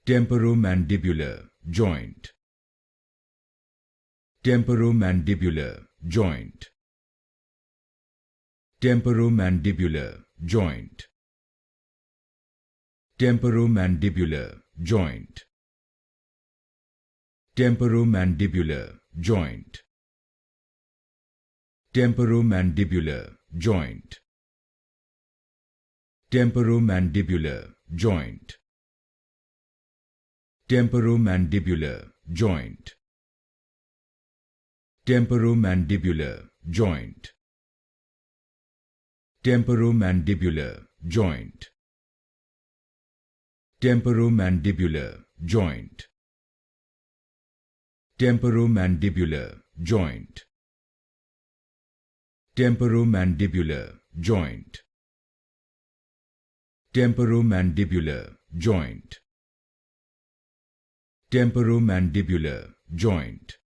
Temporomandibular joint. Temporomandibular joint. Temporomandibular joint. Temporomandibular joint. Temporomandibular joint. Temporomandibular joint. Temporomandibular joint. Temporomandibular joint. Temporomandibular joint. Temporomandibular joint. Temporomandibular joint. Temporomandibular joint. Temporomandibular joint. Temporomandibular joint. Temporomandibular joint.